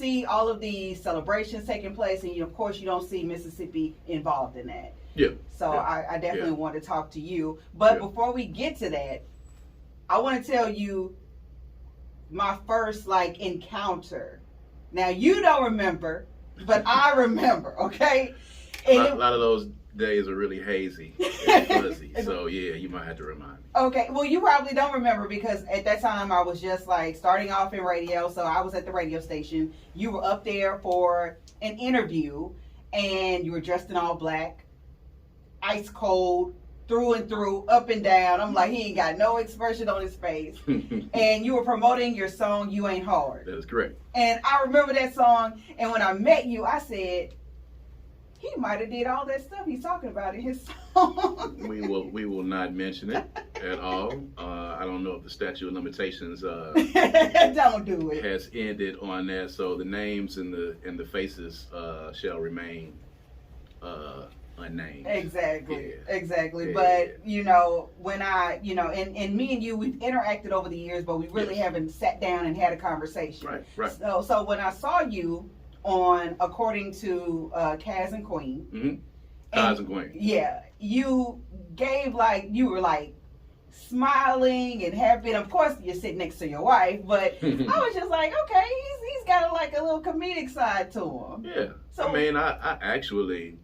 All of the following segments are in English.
see all of these celebrations taking place, and of course you don't see Mississippi involved in that. Yeah. So yeah. I definitely want to talk to you. But Yeah. before we get to that, I want to tell you my first like encounter. Now you don't remember, but I remember, okay? A lot of those days are really hazy and fuzzy. So yeah, you might have to remind me. Okay, well you probably don't remember because at that time I was just like starting off in radio, so I was at the radio station. You were up there for an interview and you were dressed in all black, ice cold, through and through, up and down. I'm like, he ain't got no expression on his face. And you were promoting your song, You Ain't Hard. That is correct. And I remember that song, and when I met you, I said, he might have did all that stuff he's talking about in his song. We will not mention it at all. I don't know if the statute of limitations don't do it. has ended on that, so the names and the faces shall remain unnamed. Exactly. Yeah. Exactly. Yeah. But you know, when I, you know, and me and you, we've interacted over the years, but we really haven't sat down and had a conversation. Right. So when I saw you on According to Kaz and Queen. Mm-hmm. Kaz and Queen. Yeah. You gave you were like smiling and happy. And of course you're sitting next to your wife, but I was just like, okay, he's got a little comedic side to him. Yeah. So I mean, I actually,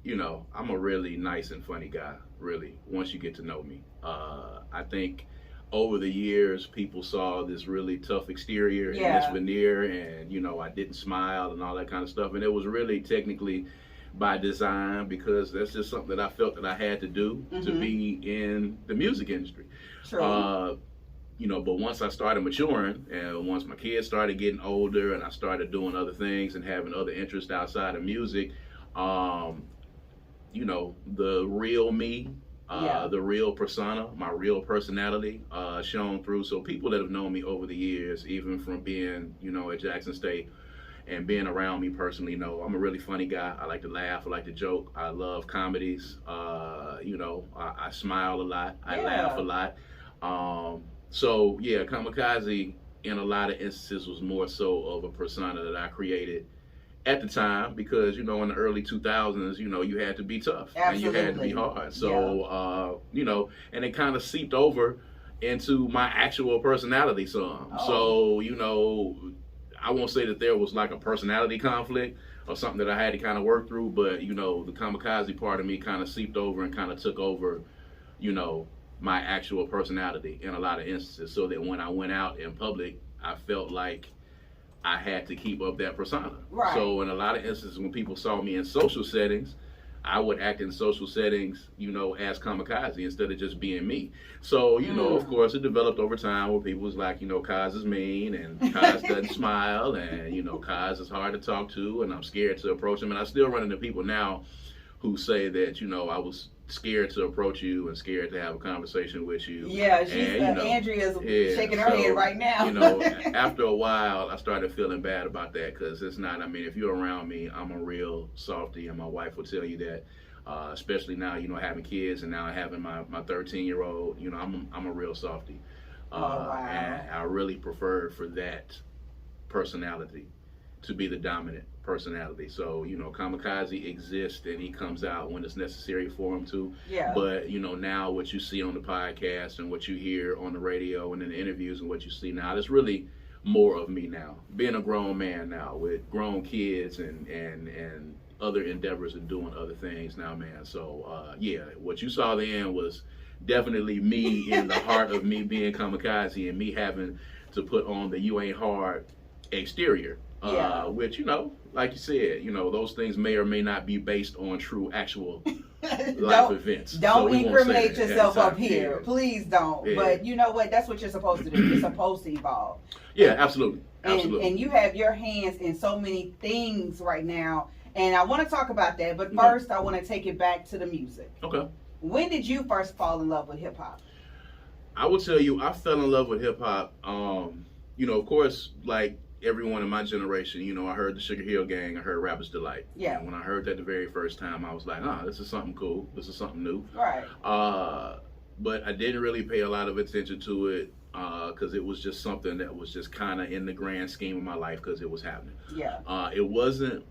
you know, I'm a really nice and funny guy, really, once you get to know me. I think over the years, people saw this really tough exterior and this veneer, and, you know, I didn't smile and all that kind of stuff. And it was really technically by design, because that's just something that I felt that I had to do to be in the music industry. True. You know, but once I started maturing, and once my kids started getting older and I started doing other things and having other interests outside of music, you know, the real me, the real persona, my real personality shone through. So people that have known me over the years, even from being, you know, at Jackson State and being around me personally, know I'm a really funny guy. I like to laugh. I like to joke. I love comedies. You know, I smile a lot. I laugh a lot. So, yeah, Kamikaze in a lot of instances was more so of a persona that I created at the time, because, you know, in the early 2000s, you know, you had to be tough. Absolutely. And you had to be hard. So, you know, and it kind of seeped over into my actual personality some. So, you know, I won't say that there was like a personality conflict or something that I had to kind of work through, but, you know, the Kamikaze part of me kind of seeped over and kind of took over, you know, my actual personality in a lot of instances, so that when I went out in public, I felt like I had to keep up that persona. Right. So in a lot of instances, when people saw me in social settings, I would act in social settings, you know, as Kamikaze instead of just being me. So, you know, of course, it developed over time where people was like, you know, Kaz is mean and Kaz doesn't smile, and, you know, Kaz is hard to talk to and I'm scared to approach him. And I still run into people now who say that, you know, I was scared to approach you and scared to have a conversation with you. Yeah, she's and, you know, Andrea's shaking her head right now. You know, after a while, I started feeling bad about that, because it's not, I mean, if you're around me, I'm a real softie, and my wife will tell you that, especially now, you know, having kids and now having my 13-year-old, you know, I'm a real softie. Wow. And I really prefer for that personality to be the dominant personality. So, you know, Kamikaze exists and he comes out when it's necessary for him to. Yeah. But, you know, now what you see on the podcast and what you hear on the radio and in the interviews and what you see now, there's really more of me now. Being a grown man now with grown kids and other endeavors and doing other things now, man. So, yeah, what you saw then was definitely me in the heart of me being Kamikaze and me having to put on the You Ain't Hard exterior. Which, you know, like you said, you know, those things may or may not be based on true actual life events. Don't incriminate yourself up here. Yeah. Please don't. Yeah. But you know what? That's what you're supposed to do. You're supposed to evolve. Yeah, absolutely. Absolutely. And you have your hands in so many things right now. And I want to talk about that. But first, I want to take it back to the music. Okay. When did you first fall in love with hip hop? I will tell you, I fell in love with hip hop. You know, of course, like everyone in my generation, you know, I heard the Sugar Hill Gang, I heard Rapper's Delight. Yeah. And when I heard that the very first time, I was like, this is something cool. This is something new. Right. But I didn't really pay a lot of attention to it because it was just something that was just kind of in the grand scheme of my life because it was happening. Yeah. It wasn't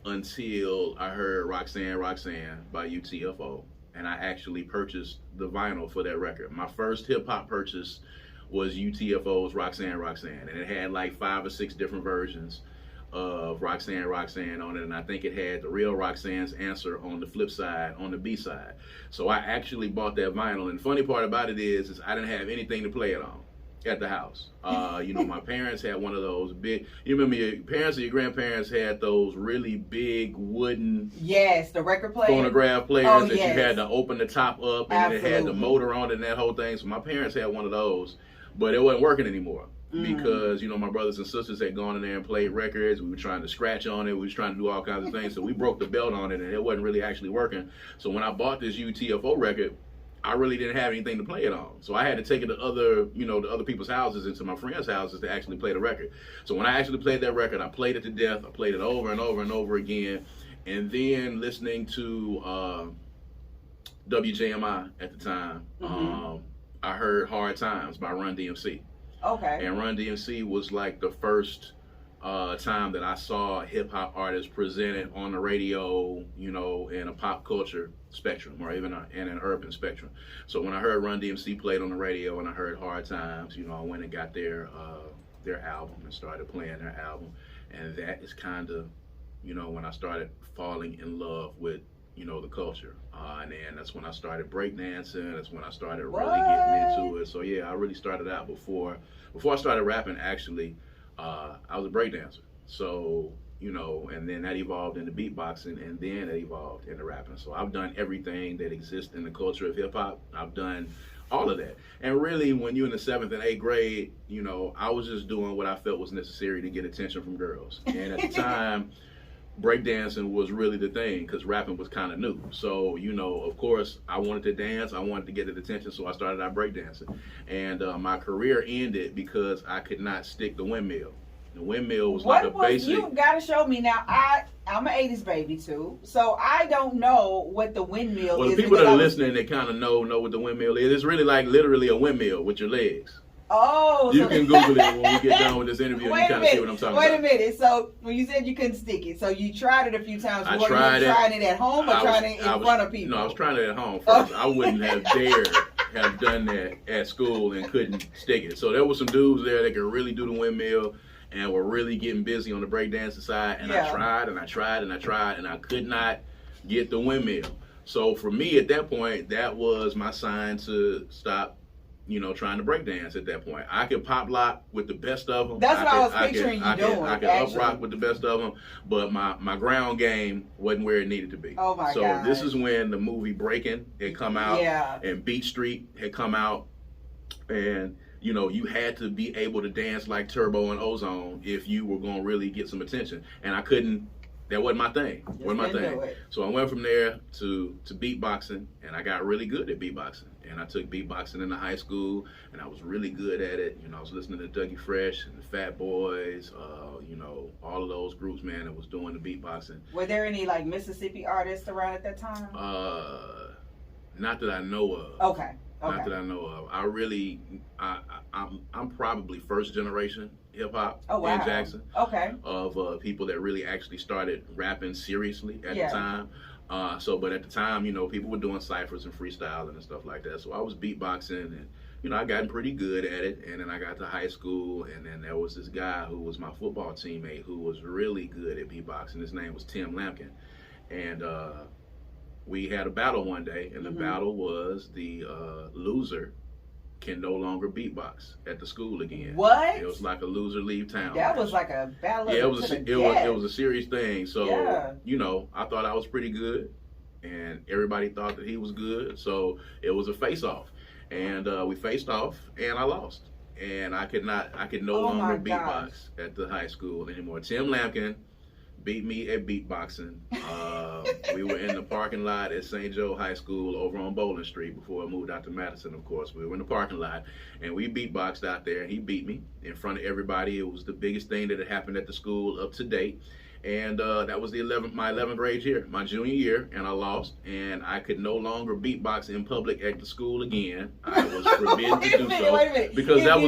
until I heard Roxanne Roxanne by UTFO, and I actually purchased the vinyl for that record. My first hip hop purchase was UTFO's Roxanne Roxanne, and it had like 5 or 6 different versions of Roxanne Roxanne on it, and I think it had the real Roxanne's Answer on the flip side, on the B side. So I actually bought that vinyl, and the funny part about it is I didn't have anything to play it on at the house. You know, my parents had one of those big, you remember your parents or your grandparents had those really big wooden, yes, the record player, phonograph players oh, that yes. you had to open the top up, and Absolutely. it had the motor on it and that whole thing. So my parents had one of those, but it wasn't working anymore. Because, you know, my brothers and sisters had gone in there and played records. We were trying to scratch on it. We was trying to do all kinds of things. So we broke the belt on it, and it wasn't really actually working. So when I bought this UTFO record, I really didn't have anything to play it on. So I had to take it to other, you know, to other people's houses and to my friends' houses to actually play the record. So when I actually played that record, I played it to death. I played it over and over and over again. And then listening to WJMI at the time, I heard Hard Times by Run DMC. Okay. And Run DMC was like the first time that I saw hip hop artists presented on the radio, you know, in a pop culture spectrum or even in an urban spectrum. So when I heard Run DMC played on the radio and I heard Hard Times, you know, I went and got their album and started playing their album. And that is kind of, you know, when I started falling in love with, you know, the culture. And then that's when I started breakdancing. That's when I started really getting into it. So yeah, I really started out before I started rapping, actually, I was a breakdancer. So, you know, and then that evolved into beatboxing, and then it evolved into rapping. So I've done everything that exists in the culture of hip hop. I've done all of that. And really, when you're in the 7th and 8th grade, you know, I was just doing what I felt was necessary to get attention from girls. And at the time, breakdancing was really the thing because rapping was kind of new. So, you know, of course, I wanted to dance. I wanted to get the attention, so I started out breakdancing. And my career ended because I could not stick the windmill. The windmill was like a basic... You got to show me. Now, I'm an 80s baby, too, so I don't know what the windmill is. Well, the people that are listening, they kind of know what the windmill is. It's really like literally a windmill with your legs. Oh, you can Google it when we get done with this interview and you kind of see what I'm talking about. Wait a minute. So when you said you couldn't stick it, so you tried it a few times. I Were tried you trying it at home or trying it in front of people? No, I was trying it at home first. I wouldn't have dared have done that at school and couldn't stick it. So there were some dudes there that could really do the windmill and were really getting busy on the breakdancing side. And I tried and I tried and I tried and I could not get the windmill. So for me at that point, that was my sign to stop, you know, trying to breakdance at that point. I could pop lock with the best of them. That's what I was picturing you doing. I could up rock with the best of them, but my ground game wasn't where it needed to be. Oh my God. So this is when the movie Breaking had come out, and Beat Street had come out, and you know, you had to be able to dance like Turbo and Ozone if you were going to really get some attention. And I couldn't. That wasn't my thing. So I went from there to beatboxing, and I got really good at beatboxing. And I took beatboxing into high school, and I was really good at it. You know, I was listening to Dougie Fresh and the Fat Boys, you know, all of those groups, man, that was doing the beatboxing. Were there any, like, Mississippi artists around at that time? Not that I know of. Okay. Not that I know of. I'm probably first generation hip hop in Jackson. Okay. Of people that really actually started rapping seriously at the time. But at the time, you know, people were doing ciphers and freestyling and stuff like that. So I was beatboxing, and you know, I gotten pretty good at it. And then I got to high school, and then there was this guy who was my football teammate who was really good at beatboxing. His name was Tim Lampkin, and we had a battle one day, and the battle was the loser can no longer beatbox at the school again. What? It was like a loser leave town. That was like a battle. Yeah, it was a serious thing. So you know, I thought I was pretty good, and everybody thought that he was good. So it was a face off, and we faced off, and I lost, and I could no longer beatbox at the high school anymore. Tim Lampkin beat me at beatboxing. We were in the parking lot at St. Joe High School over on Bowling Street before I moved out to Madison, of course. We were in the parking lot, and we beatboxed out there. He beat me in front of everybody. It was the biggest thing that had happened at the school up to date. And that was my 11th grade year, my junior year, and I lost. And I could no longer beatbox in public at the school again. I was forbidden to do so because that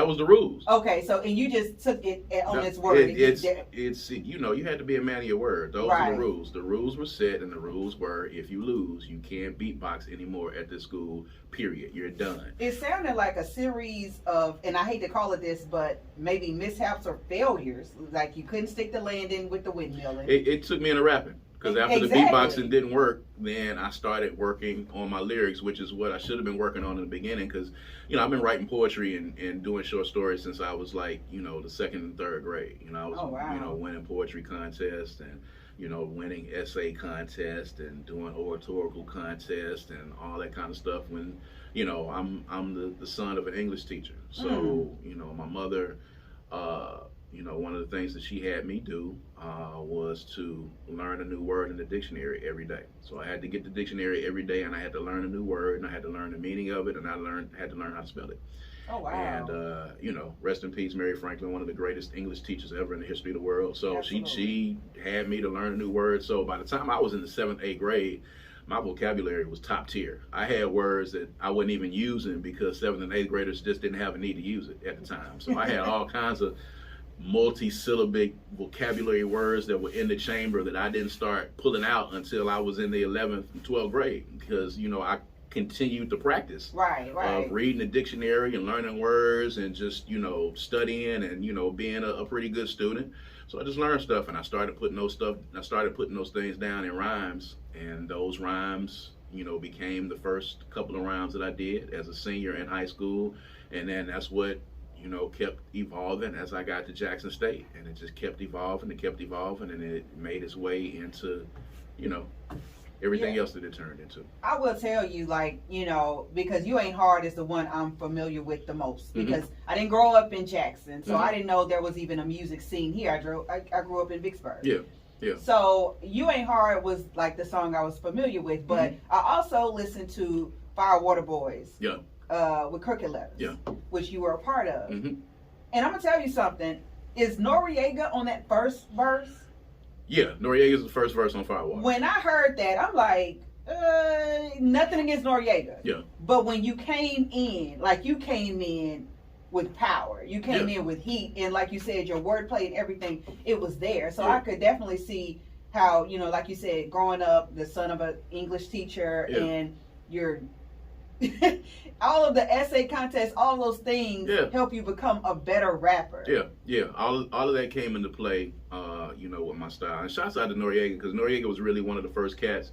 was the rules. Okay, so and you just took it on its word. It's you had to be a man of your word. Those are the rules. The rules were set, and the rules were if you lose, you can't beatbox anymore at this school. Period. You're done. It sounded like a series of, and I hate to call it this, but maybe mishaps or failures. Like you couldn't stick the landing with the windmilling. It took me into rapping. Because after the beatboxing didn't work, then I started working on my lyrics, which is what I should have been working on in the beginning. Because, I've been writing poetry and doing short stories since I was like, the second and third grade. I was, winning poetry contests and, winning essay contests and doing oratorical contests and all that kind of stuff. When, I'm the son of an English teacher. So, my mother, one of the things that she had me do was to learn a new word in the dictionary every day. So I had to get the dictionary every day, and I had to learn a new word, and I had to learn the meaning of it, and I had to learn how to spell it. Oh, wow. And, rest in peace, Mary Franklin, one of the greatest English teachers ever in the history of the world. So she had me to learn a new word. So by the time I was in the 7th, 8th grade, my vocabulary was top tier. I had words that I wasn't even using because 7th and 8th graders just didn't have a need to use it at the time. So I had all kinds of multi-syllabic vocabulary words that were in the chamber that I didn't start pulling out until I was in the 11th and 12th grade because, I continued to practice. Right. Reading the dictionary and learning words and just, studying and, being a pretty good student. So I just learned stuff and I started putting those things down in rhymes, and those rhymes, became the first couple of rhymes that I did as a senior in high school. And then that's what kept evolving as I got to Jackson State, and it just kept evolving and it made its way into, everything else that it turned into. I will tell you, because You Ain't Hard is the one I'm familiar with the most, because I didn't grow up in Jackson, so I didn't know there was even a music scene here. I grew up in Vicksburg. Yeah. So You Ain't Hard was like the song I was familiar with, but I also listened to Firewater Boys. Yeah. With Crooked Letters, which you were a part of. Mm-hmm. And I'm going to tell you something. Is Noriega on that first verse? Yeah, Noriega's the first verse on Firewater. When I heard that, I'm like, nothing against Noriega. Yeah. But when you came in, you came in with power. You came in with heat. And like you said, your wordplay and everything, it was there. So I could definitely see how, like you said, growing up, the son of an English teacher, and you're all of the essay contests, all those things help you become a better rapper. Yeah. All of that came into play, with my style. And shouts out to Noriega, because Noriega was really one of the first cats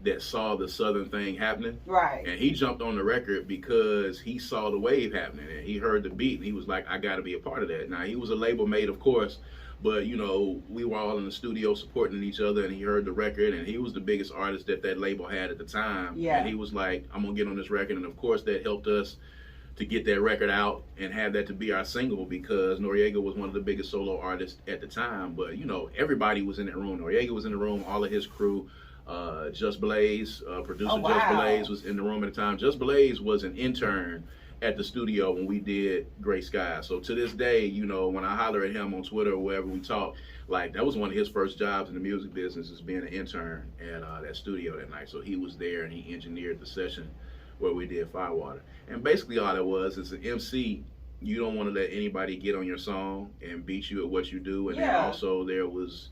that saw the Southern thing happening. Right. And he jumped on the record because he saw the wave happening, and he heard the beat, and he was like, I got to be a part of that. Now, he was a label mate, of course, but, we were all in the studio supporting each other, and he heard the record, and he was the biggest artist that label had at the time. Yeah. And he was like, I'm going to get on this record. And, of course, that helped us to get that record out and have that to be our single, because Noriega was one of the biggest solo artists at the time. But, everybody was in that room. Noriega was in the room, all of his crew. Just Blaze, producer Just Blaze was in the room at the time. Just Blaze was an intern at the studio when we did Gray Sky. So to this day, when I holler at him on Twitter or wherever we talk, that was one of his first jobs in the music business, is being an intern at that studio that night. So he was there and he engineered the session where we did Firewater. And basically all it was is an MC. You don't want to let anybody get on your song and beat you at what you do. And then also there was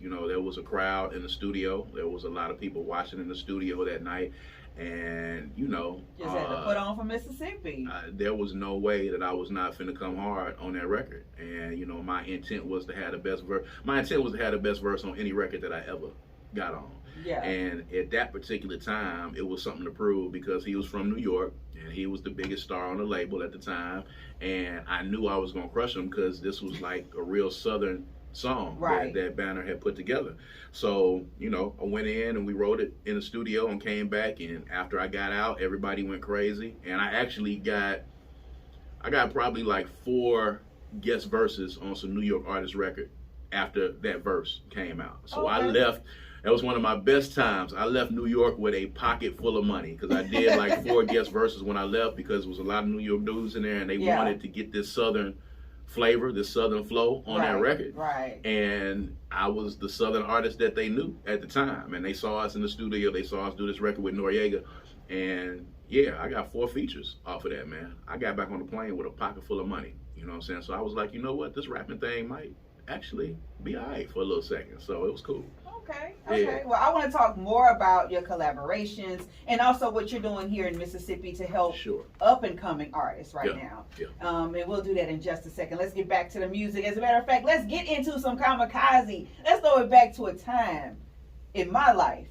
a crowd in the studio. There was a lot of people watching in the studio that night. And, just had to put on for Mississippi. There was no way that I was not finna come hard on that record. And, my intent was to have the best verse. My intent was to have the best verse on any record that I ever got on. Yeah. And at that particular time, it was something to prove, because he was from New York and he was the biggest star on the label at the time. And I knew I was going to crush him, because this was like a real Southern song that Banner had put together. So, I went in and we wrote it in the studio and came back. And after I got out, everybody went crazy. And I actually got probably like 4 guest verses on some New York artist record after that verse came out. So I left. That was one of my best times. I left New York with a pocket full of money, because I did like 4 guest verses when I left, because there was a lot of New York dudes in there, and they wanted to get this Southern flavor, this Southern flow on that record. Right. And I was the Southern artist that they knew at the time. And they saw us in the studio. They saw us do this record with Noriega. And yeah, I got 4 features off of that, man. I got back on the plane with a pocket full of money. You know what I'm saying? So I was like, you know what? This rapping thing might actually be all right for a little second. So it was cool. Okay. Yeah. Well, I want to talk more about your collaborations and also what you're doing here in Mississippi to help up and coming artists now. Yeah. And we'll do that in just a second. Let's get back to the music. As a matter of fact, let's get into some Kamikaze. Let's throw it back to a time in my life.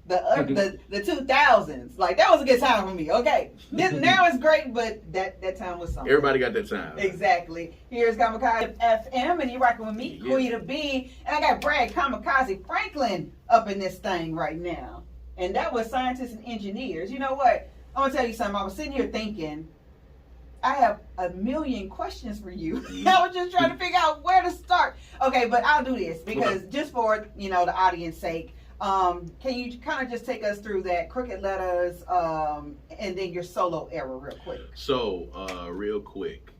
The 2000s, like that was a good time for me. Okay, now it's great, but that time was something. Everybody got that time. Exactly. Here's Kamikaze FM, and you're rocking with me, Quita B, and I got Brad Kamikaze Franklin up in this thing right now, and that was scientists and engineers. You know what? I'm gonna tell you something. I was sitting here thinking, I have a million questions for you. I was just trying to figure out where to start. Okay, but I'll do this because just for the audience sake. Can you kind of just take us through that Crooked Letters and then your solo era real quick? So, real quick,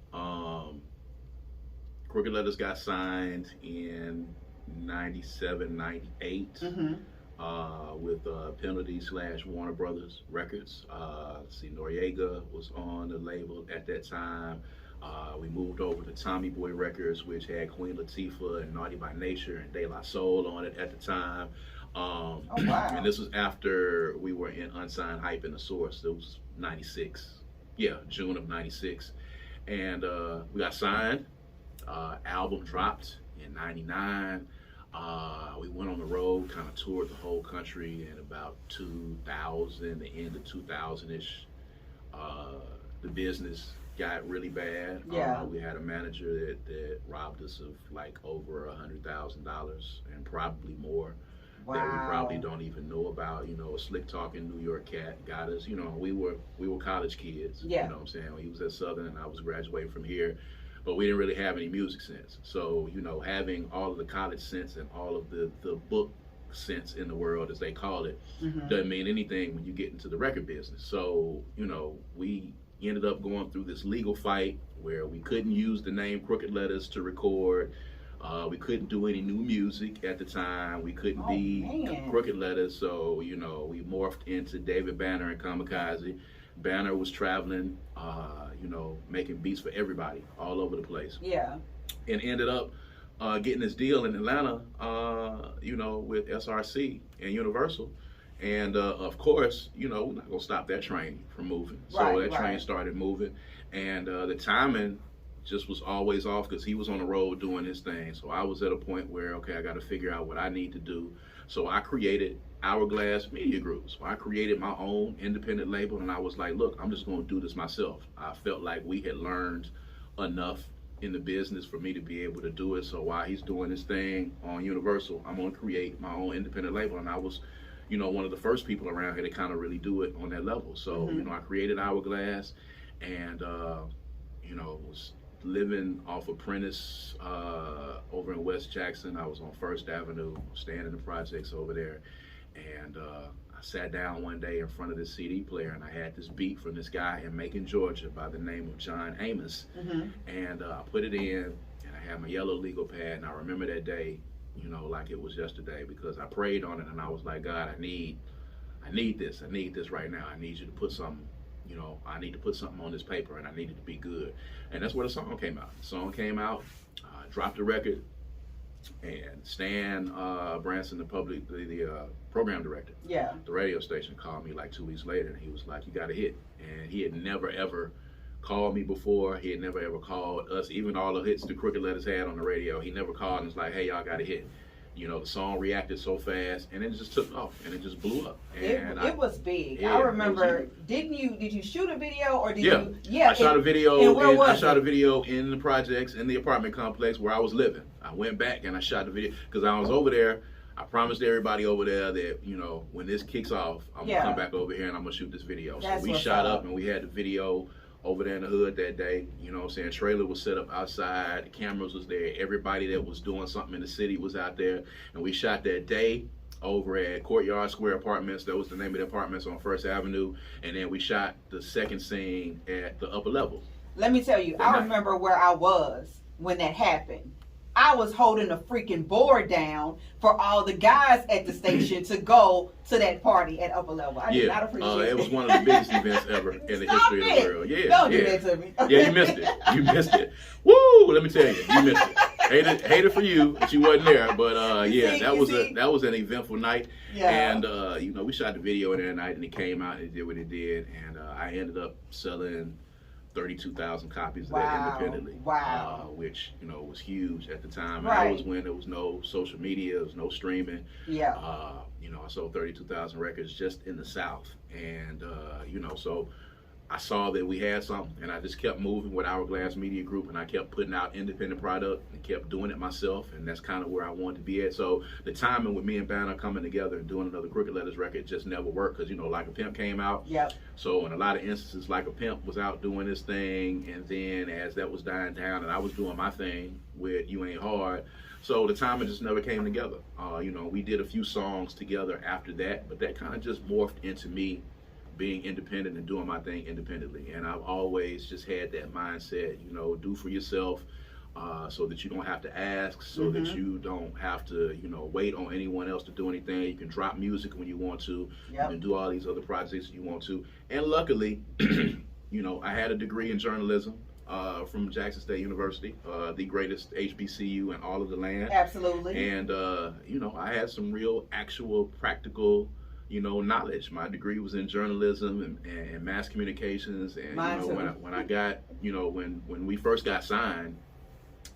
Crooked Letters got signed in 97, 98 with Penalty / Warner Brothers Records. Noriega was on the label at that time. We moved over to Tommy Boy Records, which had Queen Latifah and Naughty by Nature and De La Soul on it at the time. Oh, wow. And this was after we were in Unsigned Hype in the Source. It was 96. Yeah, June of 96. And we got signed. Album dropped in 99. We went on the road, kind of toured the whole country in about 2000, the end of 2000-ish. The business got really bad. Yeah. We had a manager that robbed us of like over $100,000 and probably more. Wow. That we probably don't even know about. A slick talking New York cat got us. We were college kids. Yeah. You know what I'm saying? He was at Southern and I was graduating from here, but we didn't really have any music sense. So having all of the college sense and all of the book sense in the world, as they call it, doesn't mean anything when you get into the record business. So we ended up going through this legal fight where we couldn't use the name Crooked Letters to record. We couldn't do any new music at the time. We couldn't be Crooked Letters, so we morphed into David Banner and Kamikaze. Banner was traveling, making beats for everybody all over the place. Yeah. And ended up getting this deal in Atlanta, with SRC and Universal. And of course, we're not gonna stop that train from moving. So that train started moving, and the timing just was always off because he was on the road doing his thing. So I was at a point where, okay, I got to figure out what I need to do. So I created Hourglass Media Group. So I created my own independent label, and I was like, look, I'm just going to do this myself. I felt like we had learned enough in the business for me to be able to do it. So while he's doing his thing on Universal, I'm going to create my own independent label. And I was, one of the first people around here to kind of really do it on that level. So, I created Hourglass and, was living off of Prentice over in West Jackson. I was on First Avenue, staying in the projects over there. And I sat down one day in front of this CD player and I had this beat from this guy in Macon, Georgia by the name of John Amos. And I put it in and I had my yellow legal pad, and I remember that day, like it was yesterday, because I prayed on it and I was like, God, I need this. I need this right now. I need you to put something, I need to put something on this paper, and I need it to be good. And that's where the song came out. The song came out, dropped the record, and Stan Branson, the program director, the radio station, called me like 2 weeks later, and he was like, you got a hit. And he had never ever called me before. He had never ever called us, even all the hits the Crooked Letters had on the radio. He never called and was like, hey, y'all got a hit. The song reacted so fast, and it just took off, and it just blew up. And it was big. I remember. Did you shoot a video, or did you? Yeah, I shot a video. And where was I shot a video in the projects, in the apartment complex where I was living. I went back and I shot the video because I was over there. I promised everybody over there that when this kicks off, I'm gonna come back over here and I'm gonna shoot this video. So we shot up and we had the video over there in the hood that day. Trailer was set up outside, the cameras was there, everybody that was doing something in the city was out there, and we shot that day over at Courtyard Square Apartments. That was the name of the apartments on First Avenue. And then we shot the second scene at the upper level. Let me tell you, I remember where I was when that happened. I was holding a freaking board down for all the guys at the station to go to that party at Upper Level. I did not appreciate it. It was one of the biggest events ever in the history of the world. Yeah, don't do that to me. Yeah, you missed it. You missed it. Woo! Let me tell you, you missed it. Hated for you that you wasn't there, but that was an eventful night. Yeah. And we shot the video in that night, and it came out and it did what it did, and I ended up selling 32,000 copies of that independently. Wow. Which, was huge at the time. Right. And that was when there was no social media, there was no streaming. Yeah. I sold 32,000 records just in the South. And, so I saw that we had something, and I just kept moving with Hourglass Media Group, and I kept putting out independent product and kept doing it myself, and that's kind of where I wanted to be at. So the timing with me and Banner coming together and doing another Crooked Letters record just never worked because, Like a Pimp came out. Yep. So in a lot of instances, Like a Pimp was out doing his thing, and then as that was dying down and I was doing my thing with You Ain't Hard, so the timing just never came together. We did a few songs together after that, but that kind of just morphed into me being independent and doing my thing independently. And I've always just had that mindset, do for yourself so that you don't have to ask, so that you don't have to, wait on anyone else to do anything. You can drop music when you want to. Yep. You can do all these other projects you want to. And luckily, I had a degree in journalism from Jackson State University, the greatest HBCU in all of the land. Absolutely. And, I had some real, actual, practical knowledge. My degree was in journalism and mass communications. And when I got, when we first got signed,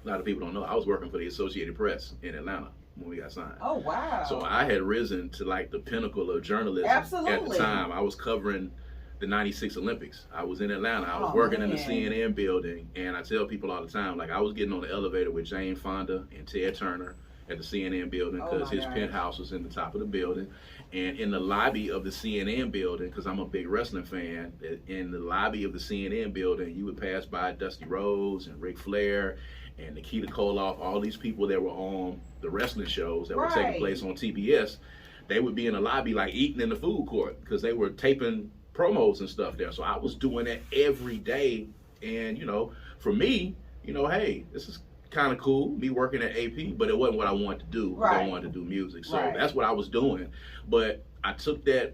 a lot of people don't know, I was working for the Associated Press in Atlanta when we got signed. Oh, wow. So I had risen to like the pinnacle of journalism. Absolutely. At the time. I was covering the 96 Olympics. I was in Atlanta. I was working in the CNN building, and I tell people all the time, like I was getting on the elevator with Jane Fonda and Ted Turner at the CNN building because his penthouse was in the top of the building. And in the lobby of the CNN building, because I'm a big wrestling fan, in the lobby of the CNN building, you would pass by Dusty Rhodes and Ric Flair and Nikita Koloff, all these people that were on the wrestling shows that were taking place on TBS. They would be in the lobby like eating in the food court because they were taping promos and stuff there. So I was doing that every day. And, for me, hey, this is kind of cool, me working at AP, but it wasn't what I wanted to do. Right. I wanted to do music. So that's what I was doing. But I took that,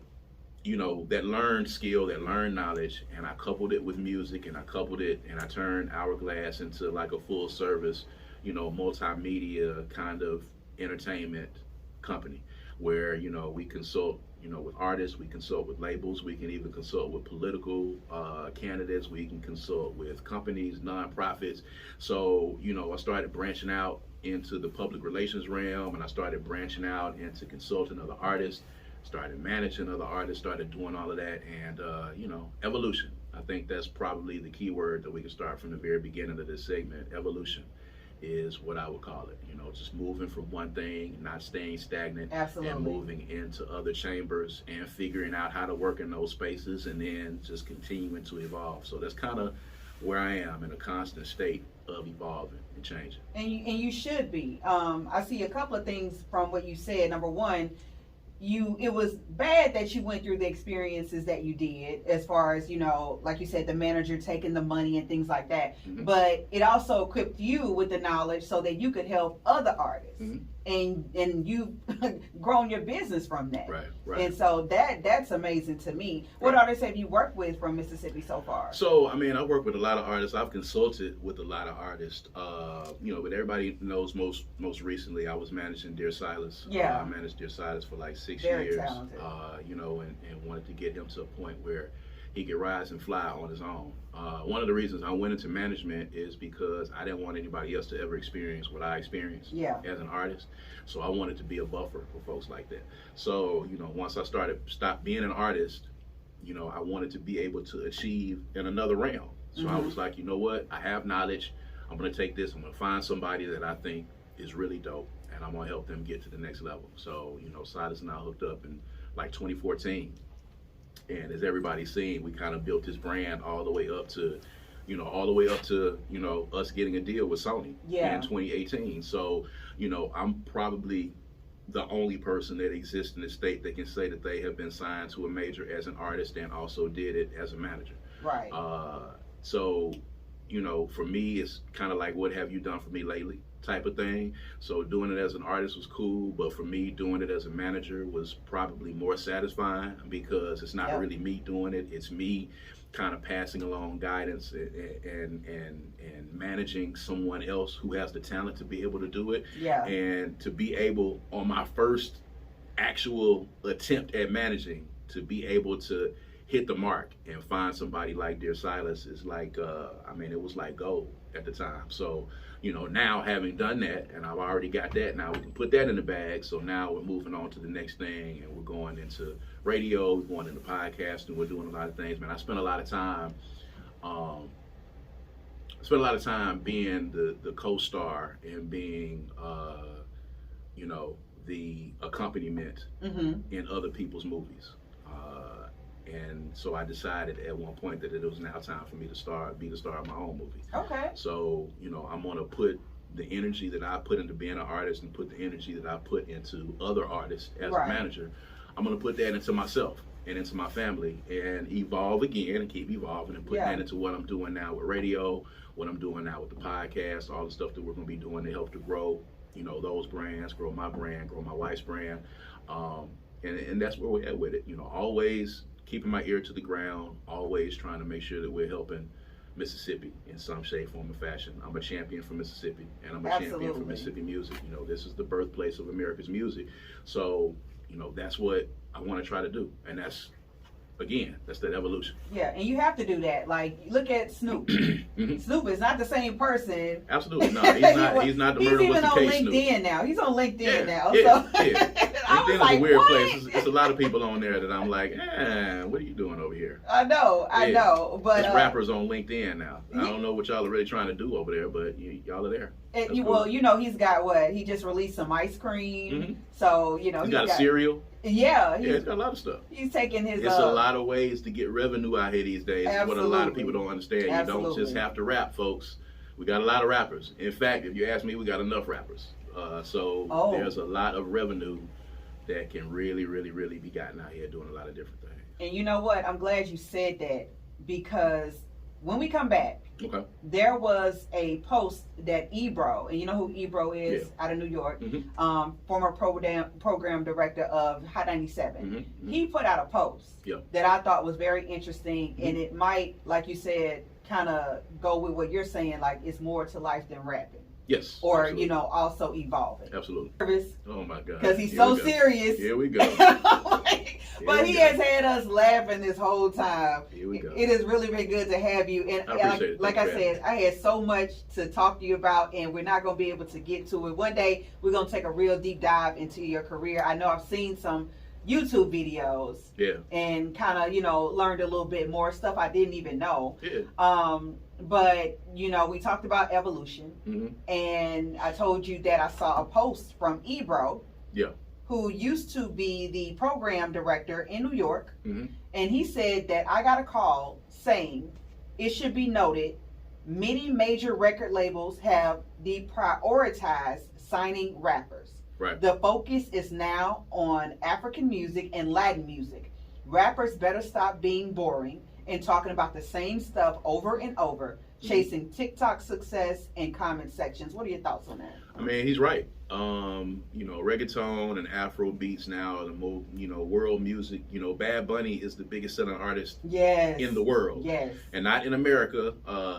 that learned skill, that learned knowledge, and I coupled it with music, and I turned Hourglass into like a full service, multimedia kind of entertainment company where, we consult, with artists, we consult with labels, we can even consult with political candidates, we can consult with companies, nonprofits. So, I started branching out into the public relations realm, and I started branching out into consulting other artists, started managing other artists, started doing all of that, and, evolution. I think that's probably the key word that we can start from the very beginning of this segment. Evolution is what I would call it. Just moving from one thing, not staying stagnant. Absolutely. And moving into other chambers and figuring out how to work in those spaces and then just continuing to evolve. So that's kind of where I am, in a constant state of evolving and changing. And you should be. I see a couple of things from what you said. Number one, it was bad that you went through the experiences that you did, as far as, like you said, the manager taking the money and things like that. Mm-hmm. But it also equipped you with the knowledge so that you could help other artists. Mm-hmm. And you've grown your business from that. Right. And so that's amazing to me. What artists have you worked with from Mississippi so far? So, I work with a lot of artists. I've consulted with a lot of artists. But everybody knows most recently I was managing Dear Silas. Yeah. I managed Dear Silas for like 6 Very years. Talented. And wanted to get him to a point where he could rise and fly on his own. One of the reasons I went into management is because I didn't want anybody else to ever experience what I experienced as an artist. So I wanted to be a buffer for folks like that. So, once I stopped being an artist, I wanted to be able to achieve in another realm. So I was like, you know what? I have knowledge. I'm going to take this. I'm going to find somebody that I think is really dope, and I'm going to help them get to the next level. So, Silas and I hooked up in like 2014. And as everybody's seen, we kind of built this brand all the way up to, us getting a deal with Sony in 2018. So, I'm probably the only person that exists in the state that can say that they have been signed to a major as an artist and also did it as a manager. Right. So you know, for me, it's kind of like, what have you done for me lately type of thing. So doing it as an artist was cool, but for me, doing it as a manager was probably more satisfying, because it's not really me doing it. It's me kind of passing along guidance and managing someone else who has the talent to be able to do it. Yeah. And to be able, on my first actual attempt at managing, to be able to hit the mark and find somebody like Dear Silas is like, I mean, it was like gold at the time. So, you know, now having done that, and I've already got that, now we can put that in the bag. So now we're moving on to the next thing, and we're going into radio, we're going into podcasting, we're doing a lot of things. Man, I spent a lot of time, being the co-star and being, you know, the accompaniment in other people's movies. And so I decided at one point that it was now time for me to be the star of my own movie. Okay. So, you know, I'm going to put the energy that I put into being an artist and put the energy that I put into other artists as a manager. I'm going to put that into myself and into my family and evolve again and keep evolving and put that into what I'm doing now with radio, what I'm doing now with the podcast, all the stuff that we're going to be doing to help to grow, you know, those brands, grow my brand, grow my wife's brand. And that's where we're at with it. You know, always keeping my ear to the ground, always trying to make sure that we're helping Mississippi in some shape, form, or fashion. I'm a champion for Mississippi, and I'm a champion for Mississippi music. You know, this is the birthplace of America's music. So, you know, that's what I want to try to do. And that's, again, that's that evolution. Yeah, and you have to do that. Like, look at Snoop. Snoop is not the same person. Absolutely not. He's not the murder was the case. He's even on LinkedIn now. He's on LinkedIn now. LinkedIn is a weird place. It's a lot of people on there that I'm like, what are you doing over here? I know, but there's rappers on LinkedIn now. I don't know what y'all are really trying to do over there, but y'all are there. Cool. Well, you know, he's got what? He just released some ice cream. So, you know, he's got a cereal. Yeah, he's got a lot of stuff. He's taking his. It's a lot of ways to get revenue out here these days. Absolutely. What a lot of people don't understand. You don't just have to rap, folks. We got a lot of rappers. In fact, if you ask me, we got enough rappers. So there's a lot of revenue that can really, really, really be gotten out here doing a lot of different things. And you know what? I'm glad you said that, because when we come back, there was a post that Ebro, and you know who Ebro is, out of New York, former program director of Hot 97. He put out a post that I thought was very interesting, and it might, like you said, kind of go with what you're saying, like it's more to life than rapping. Yes. Or, absolutely. you know, also evolving. Absolutely. Oh my God. Because he's so serious. Here we go. But he has had us laughing this whole time. Here we go. It has really been good to have you. And like I said, I had so much to talk to you about, and we're not going to be able to get to it. One day, we're going to take a real deep dive into your career. I know I've seen some YouTube videos and kind of, you know, learned a little bit more stuff I didn't even know. But, you know, we talked about evolution, and I told you that I saw a post from Ebro, who used to be the program director in New York, and he said that I got a call saying it should be noted many major record labels have deprioritized signing rappers. Right. The focus is now on African music and Latin music. Rappers better stop being boring and talking about the same stuff over and over, chasing TikTok success and comment sections. What are your thoughts on that? I mean, he's right. You know, reggaeton and Afro beats now are the most, you know, world music. You know, Bad Bunny is the biggest selling artist in the world. Yes. And not in America,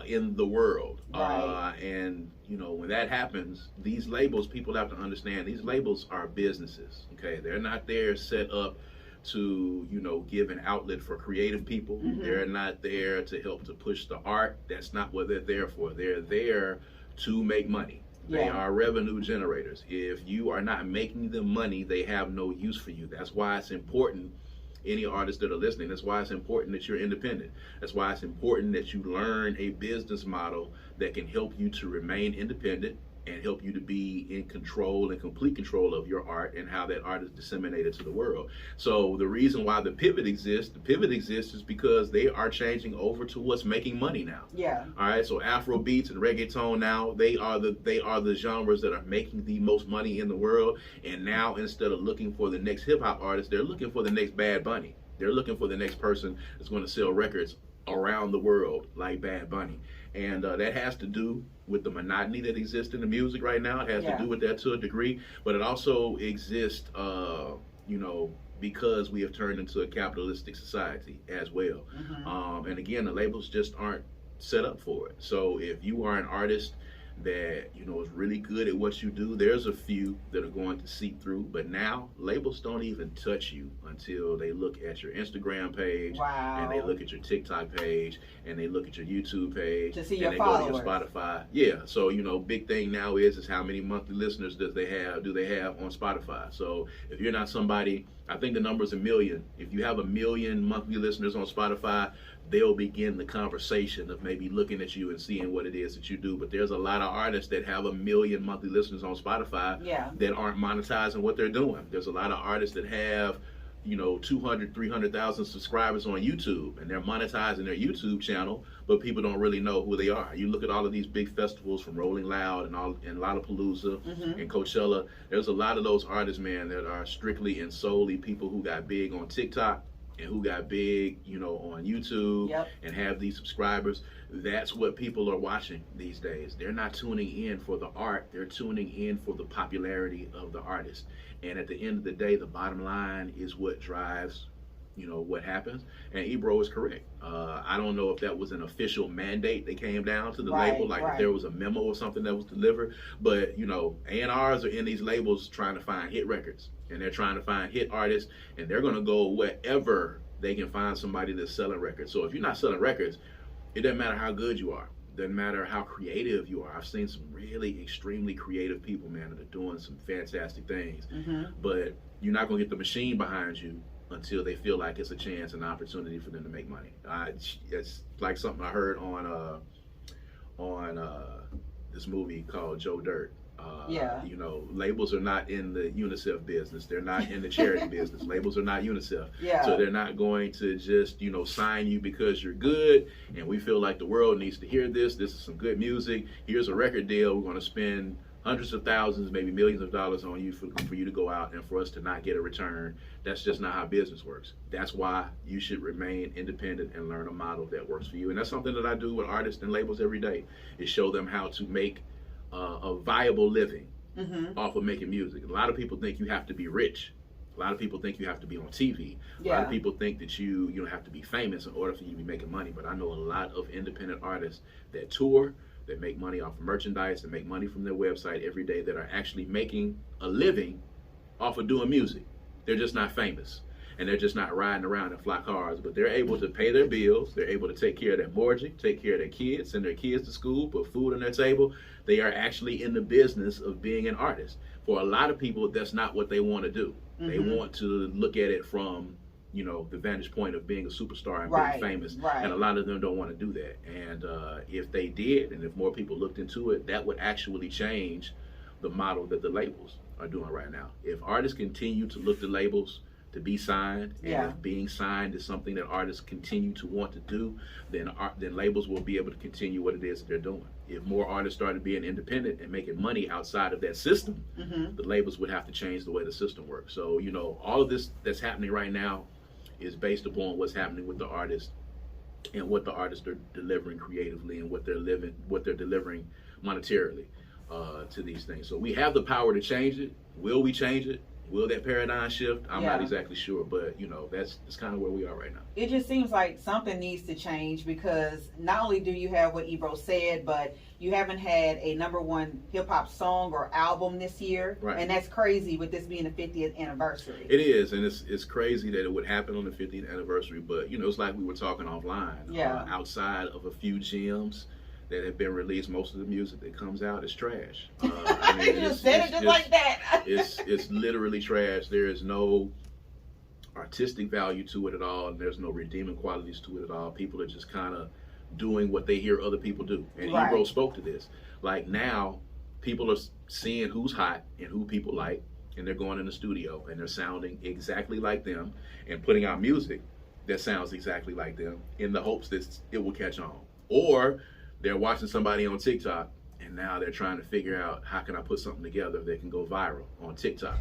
in the world. Right. And, you know, when that happens, these labels, people have to understand, these labels are businesses, okay? They're not there set up to, you know, give an outlet for creative people. They're not there to help to push the art. That's not what they're there for. They're there to make money. They are revenue generators. If you are not making them money, they have no use for you. That's why it's important, any artists that are listening, that's why it's important that you're independent. That's why it's important that you learn a business model that can help you to remain independent and help you to be in control and complete control of your art and how that art is disseminated to the world. So the reason why the pivot exists is because they are changing over to what's making money now. Yeah. All right. So Afro beats and reggaeton now, they are the genres that are making the most money in the world. And now, instead of looking for the next hip hop artist, they're looking for the next Bad Bunny. They're looking for the next person that's going to sell records around the world like Bad Bunny. And that has to do with the monotony that exists in the music right now. It has to do with that to a degree, but it also exists, because we have turned into a capitalistic society as well. And again, the labels just aren't set up for it. So if you are an artist that is really good at what you do, there's a few that are going to seep through, but now labels don't even touch you until they look at your Instagram page, and they look at your TikTok page, and they look at your YouTube page, to see your and they followers. go to your Spotify. So big thing now is how many monthly listeners do they have on Spotify. So if you're not somebody, I think the number is 1 million. If you have 1 million monthly listeners on Spotify, they'll begin the conversation of maybe looking at you and seeing what it is that you do. But there's a lot of artists that have 1 million monthly listeners on Spotify that aren't monetizing what they're doing. There's a lot of artists that have 200, 300,000 subscribers on YouTube, and they're monetizing their YouTube channel, but people don't really know who they are. You look at all of these big festivals from Rolling Loud and Lollapalooza and Coachella. There's a lot of those artists, man, that are strictly and solely people who got big on TikTok and who got big, on YouTube and have these subscribers. That's what people are watching these days. They're not tuning in for the art. They're tuning in for the popularity of the artist. And at the end of the day, the bottom line is what drives, what happens. And Ebro is correct. I don't know if that was an official mandate that came down to the label, if there was a memo or something that was delivered. But, A&Rs are in these labels trying to find hit records. And they're trying to find hit artists, and they're going to go wherever they can find somebody that's selling records. So if you're not selling records, it doesn't matter how good you are. It doesn't matter how creative you are. I've seen some really extremely creative people, man, that are doing some fantastic things. But you're not going to get the machine behind you until they feel like it's a chance and opportunity for them to make money. It's like something I heard on this movie called Joe Dirt. Labels are not in the UNICEF business. They're not in the charity business. Labels are not UNICEF. So they're not going to just, sign you because you're good and we feel like the world needs to hear this. This is some good music. Here's a record deal. We're going to spend hundreds of thousands, maybe millions of dollars on you for you to go out and for us to not get a return. That's just not how business works. That's why you should remain independent and learn a model that works for you. And that's something that I do with artists and labels every day, is show them how to make a viable living off of making music. A lot of people think you have to be rich. A lot of people think you have to be on TV. A lot of people think that you have to be famous in order for you to be making money. But I know a lot of independent artists that tour, that make money off of merchandise, that make money from their website every day, that are actually making a living off of doing music. They're just not famous. And they're just not riding around in fly cars, but they're able to pay their bills. They're able to take care of their mortgage, take care of their kids, send their kids to school, put food on their table. They are actually in the business of being an artist. For a lot of people, that's not what they want to do. They want to look at it from, the vantage point of being a superstar and being famous. And a lot of them don't want to do that. And if they did, and if more people looked into it, that would actually change the model that the labels are doing right now. If artists continue to look to labels to be signed, and if being signed is something that artists continue to want to do, then labels will be able to continue what it is that they're doing. If more artists started being independent and making money outside of that system, the labels would have to change the way the system works. So, all of this that's happening right now is based upon what's happening with the artists and what the artists are delivering creatively and what they're delivering monetarily to these things. So we have the power to change it. Will we change it? Will that paradigm shift? I'm not exactly sure, but that's kind of where we are right now. It just seems like something needs to change, because not only do you have what Ebro said, but you haven't had a #1 hip hop song or album this year, and that's crazy with this being the 50th anniversary. It is, and it's crazy that it would happen on the 50th anniversary. But it's like we were talking offline. Outside of a few gems that have been released, most of the music that comes out is trash. You just said it just like that. It's literally trash. There is no artistic value to it at all, and there's no redeeming qualities to it at all. People are just kind of doing what they hear other people do. And Ebro spoke to this. Like, now, people are seeing who's hot and who people like, and they're going in the studio and they're sounding exactly like them and putting out music that sounds exactly like them in the hopes that it will catch on. Or they're watching somebody on TikTok, and now they're trying to figure out, how can I put something together that can go viral on TikTok?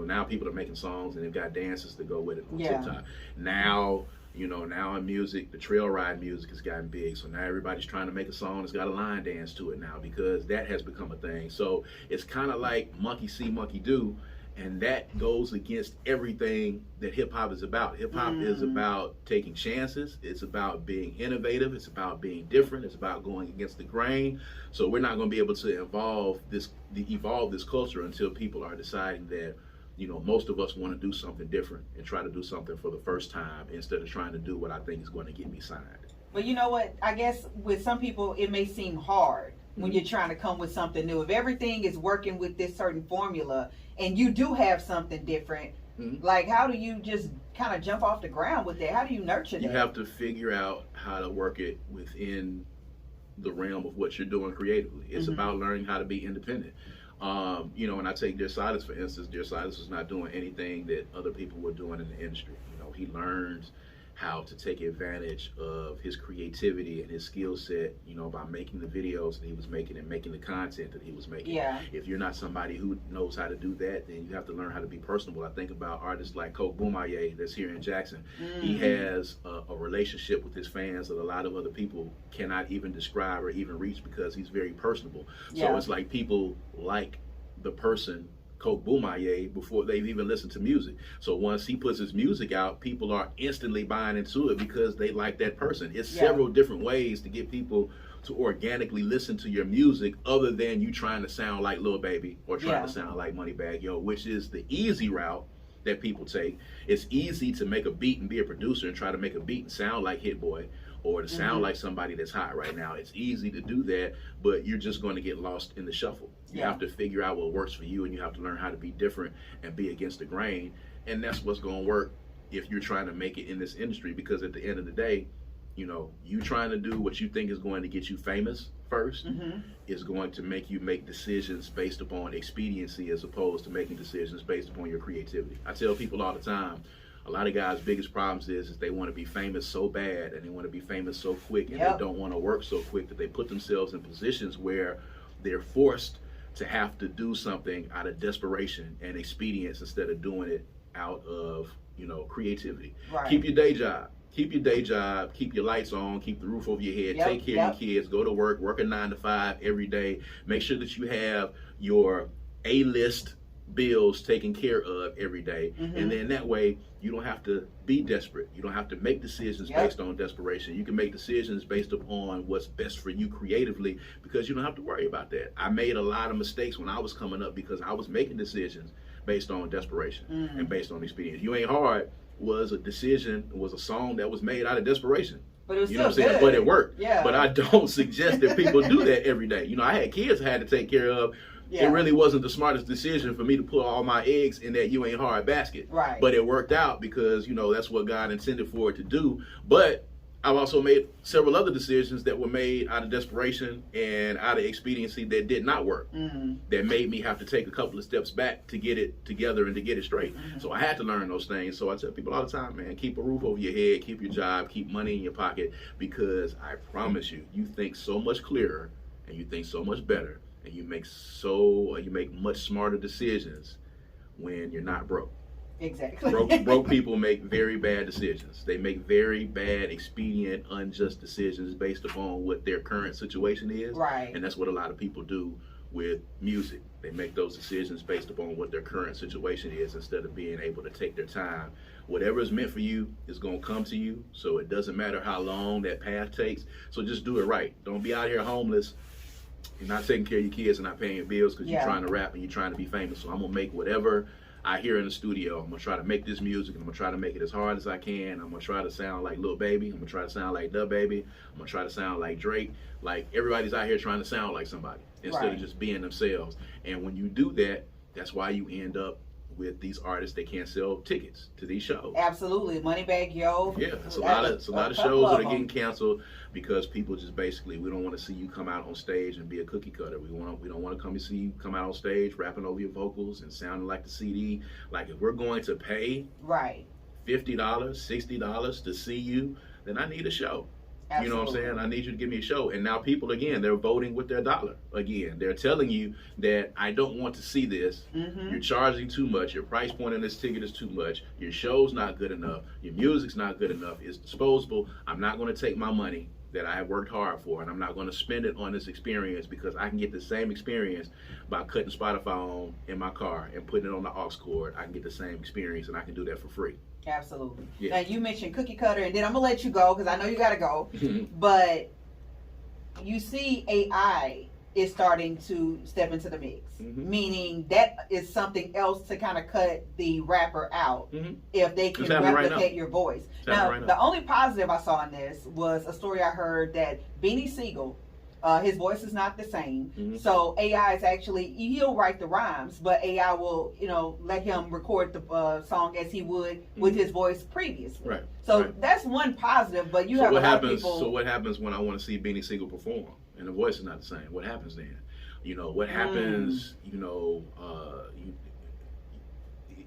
Now people are making songs and they've got dances to go with it on TikTok. Now You know, now in music, the trail ride music has gotten big. So now everybody's trying to make a song that's got a line dance to it now because that has become a thing. So it's kind of like monkey see, monkey do. And that goes against everything that hip hop is about. Hip hop is about taking chances. It's about being innovative. It's about being different. It's about going against the grain. So we're not going to be able to evolve this culture until people are deciding that, you know, most of us want to do something different and try to do something for the first time instead of trying to do what I think is going to get me signed. But you know what? I guess with some people, it may seem hard when you're trying to come with something new. If everything is working with this certain formula and you do have something different, like how do you just kind of jump off the ground with that? How do you nurture that? You have to figure out how to work it within the realm of what you're doing creatively. It's about learning how to be independent. You know, when I take Dear Silas, for instance, Dear Silas was not doing anything that other people were doing in the industry. You know, he learned how to take advantage of his creativity and his skill set, you know, by making the videos that he was making and making the content that he was making. Yeah. If you're not somebody who knows how to do that, then you have to learn how to be personable. I think about artists like Quita B that's here in Jackson. He has a relationship with his fans that a lot of other people cannot even describe or even reach because he's very personable. So it's like people like the person Quita B before they've even listened to music. So once he puts his music out, people are instantly buying into it because they like that person. It's several different ways to get people to organically listen to your music other than you trying to sound like Lil Baby or trying to sound like Moneybagg Yo, which is the easy route that people take. It's easy to make a beat and be a producer and try to make a beat and sound like Hit Boy or to sound like somebody that's hot right now. It's easy to do that, but you're just going to get lost in the shuffle. You have to figure out what works for you, and you have to learn how to be different and be against the grain. And that's what's going to work if you're trying to make it in this industry, because at the end of the day, you know, you trying to do what you think is going to get you famous first is going to make you make decisions based upon expediency as opposed to making decisions based upon your creativity. I tell people all the time, a lot of guys' biggest problems is they want to be famous so bad and they want to be famous so quick and they don't want to work so quick that they put themselves in positions where they're forced to have to do something out of desperation and expedience instead of doing it out of, you know, creativity. Keep your day job. Keep your day job, keep your lights on, keep the roof over your head, take care of your kids, go to work a 9 to 5 every day. Make sure that you have your A-list bills taken care of every day. And then that way you don't have to be desperate. You don't have to make decisions based on desperation. You can make decisions based upon what's best for you creatively because you don't have to worry about that. I made a lot of mistakes when I was coming up because I was making decisions based on desperation and based on experience. You Ain't Hard was a song that was made out of desperation. But it was you know still what I'm saying? good. But it worked. But I don't suggest that people do that every day. You know, I had kids I had to take care of. It really wasn't the smartest decision for me to put all my eggs in that You Ain't Hard basket. But it worked out because, you know, that's what God intended for it to do. But I've also made several other decisions that were made out of desperation and out of expediency that did not work. That made me have to take a couple of steps back to get it together and to get it straight. So I had to learn those things. So I tell people all the time, man, keep a roof over your head, keep your job, keep money in your pocket, because I promise you, you think so much clearer and you think so much better and you make much smarter decisions when you're not broke. Exactly. Broke people make very bad decisions. They make very bad, expedient, unjust decisions based upon what their current situation is. And that's what a lot of people do with music. They make those decisions based upon what their current situation is instead of being able to take their time. Whatever is meant for you is going to come to you, so it doesn't matter how long that path takes. So just do it right. Don't be out here homeless. You're not taking care of your kids and not paying your bills because you're trying to rap and you're trying to be famous. So I'm going to make whatever I hear in the studio. I'm going to try to make this music, and I'm going to try to make it as hard as I can. I'm going to try to sound like Lil Baby. I'm going to try to sound like Da Baby. I'm going to try to sound like Drake. Like, everybody's out here trying to sound like somebody instead of just being themselves. And when you do that, that's why you end up with these artists that can't sell tickets to these shows. Absolutely. Moneybagg Yo. Yeah, it's a lot of shows that are getting canceled because people just basically, we don't want to see you come out on stage and be a cookie cutter. We don't want to come and see you come out on stage rapping over your vocals and sounding like the CD. Like, if we're going to pay $50, $60 to see you, then I need a show. You know what I'm saying? I need you to give me a show. And now people, again, they're voting with their dollar. Again, they're telling you that I don't want to see this. You're charging too much. Your price point on this ticket is too much. Your show's not good enough. Your music's not good enough. It's disposable. I'm not going to take my money that I have worked hard for, and I'm not going to spend it on this experience because I can get the same experience by cutting Spotify on in my car and putting it on the aux cord. I can get the same experience, and I can do that for free. Absolutely. Yeah. Now, you mentioned cookie cutter, and then I'm going to let you go because I know you got to go. But you see AI is starting to step into the mix, meaning that is something else to kind of cut the rapper out if they can replicate your voice. Now, the only positive I saw in this was a story I heard that Beanie Siegel, his voice is not the same. So AI is actually, he'll write the rhymes, but AI will, let him record the song as he would with his voice previously. Right. So that's one positive, but you have a lot of people. So what happens when I want to see Beanie Siegel perform and the voice is not the same? What happens then? What happens,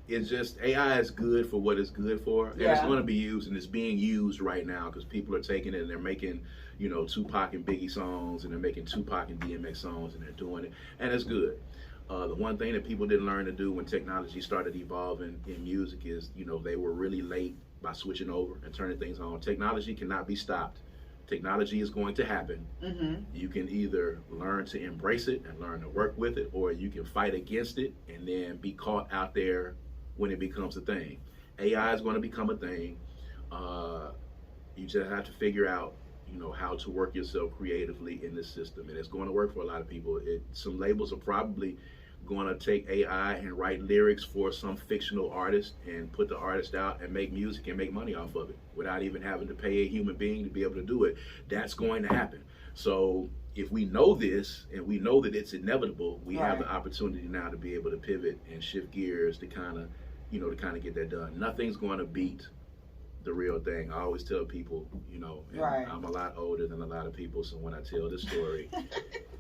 it's just AI is good for what it's good for, and it's going to be used, and it's being used right now because people are taking it and they're making, Tupac and Biggie songs, and they're making Tupac and DMX songs, and they're doing it, and it's good. The one thing that people didn't learn to do when technology started evolving in music is, they were really late by switching over and turning things on. Technology cannot be stopped. Technology is going to happen. You can either learn to embrace it and learn to work with it, or you can fight against it and then be caught out there when it becomes a thing. AI is going to become a thing. You just have to figure out, how to work yourself creatively in this system, and it's going to work for a lot of people. Some labels are probably going to take AI and write lyrics for some fictional artist and put the artist out and make music and make money off of it without even having to pay a human being to be able to do it. That's going to happen. So if we know this and we know that it's inevitable, we have the opportunity now to be able to pivot and shift gears to kind of, get that done. Nothing's going to beat the real thing. I always tell people, and I'm a lot older than a lot of people, so when I tell this story,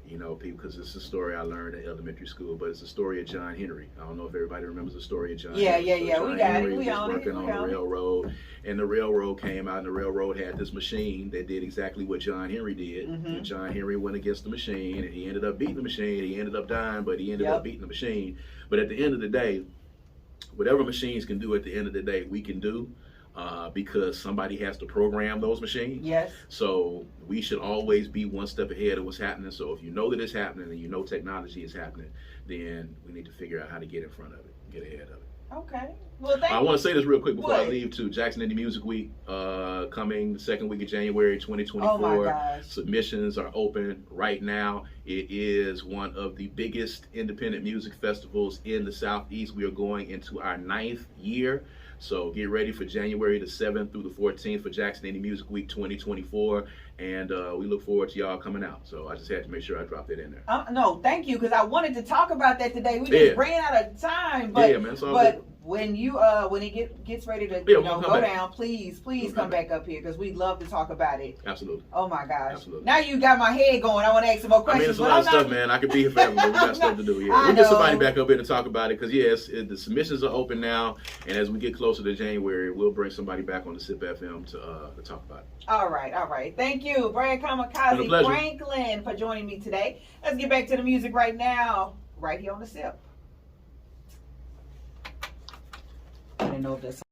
people, because it's a story I learned in elementary school, but it's a story of John Henry. I don't know if everybody remembers the story of John Henry. John we got Henry it. We was own working it. on the railroad, and the railroad came out, and the railroad had this machine that did exactly what John Henry did. And John Henry went against the machine, and he ended up beating the machine. He ended up dying, but he ended up beating the machine. But at the end of the day, whatever machines can do at the end of the day, we can do. Because somebody has to program those machines. Yes. So we should always be one step ahead of what's happening. So if you know that it's happening and technology is happening, then we need to figure out how to get in front of it, get ahead of it. Okay. Well, I want to say this real quick before I leave too. Jackson Indie Music Week coming the second week of January 2024. Oh my gosh. Submissions are open right now. It is one of the biggest independent music festivals in the Southeast. We are going into our 9th year. So get ready for January the 7th through the 14th for Jackson Indie Music Week 2024. And we look forward to y'all coming out. So I just had to make sure I dropped that in there. No, thank you, because I wanted to talk about that today. We just ran out of time. But, man, it's all good. When you when it gets ready to go down, please come back up here, because we'd love to talk about it. Absolutely. Oh my gosh. Absolutely. Now you got my head going. I want to ask some more questions. It's a lot of stuff, man. I could be here forever, but we got stuff to do. Yeah, we'll get somebody back up here to talk about it, because the submissions are open now, and as we get closer to January, we'll bring somebody back on the SIP FM to talk about it. All right. Thank you, Brad Kamikaze Franklin, for joining me today. Let's get back to the music right now, right here on the SIP. I didn't know if that's